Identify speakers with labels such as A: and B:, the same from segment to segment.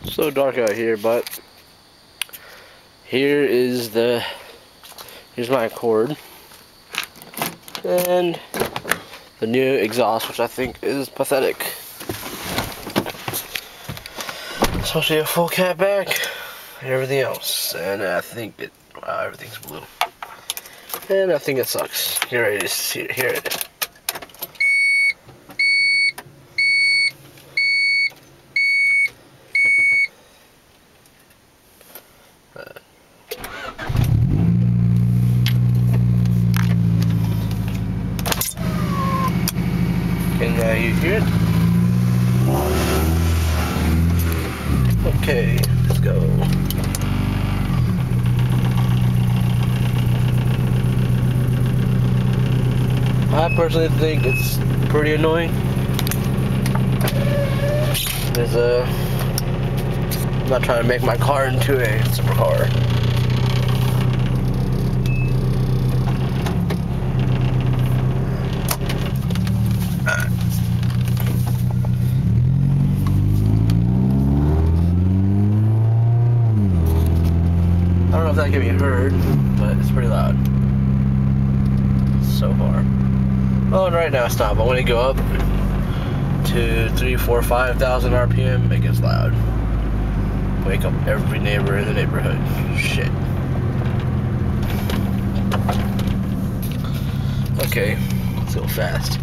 A: So dark out here, but here's my Accord and the new exhaust, which I think is pathetic. Especially a full cat back and everything else, and I think everything's blue, and I think it sucks. Here it is. Here it is. Can you hear it? Okay, let's go. I personally think it's pretty annoying. I'm not trying to make my car into a supercar. I don't know if that can be heard, but it's pretty loud so far. Oh, and right now it's not, but when you go up to 3, 4, 5,000 RPM, it gets loud. Wake up every neighbor in the neighborhood. Shit. Okay, let's go fast.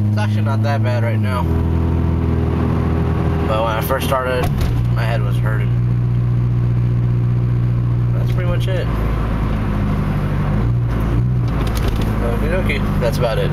A: It's actually not that bad right now. But when I first started, my head was hurting. That's pretty much it. Okie dokie, that's about it.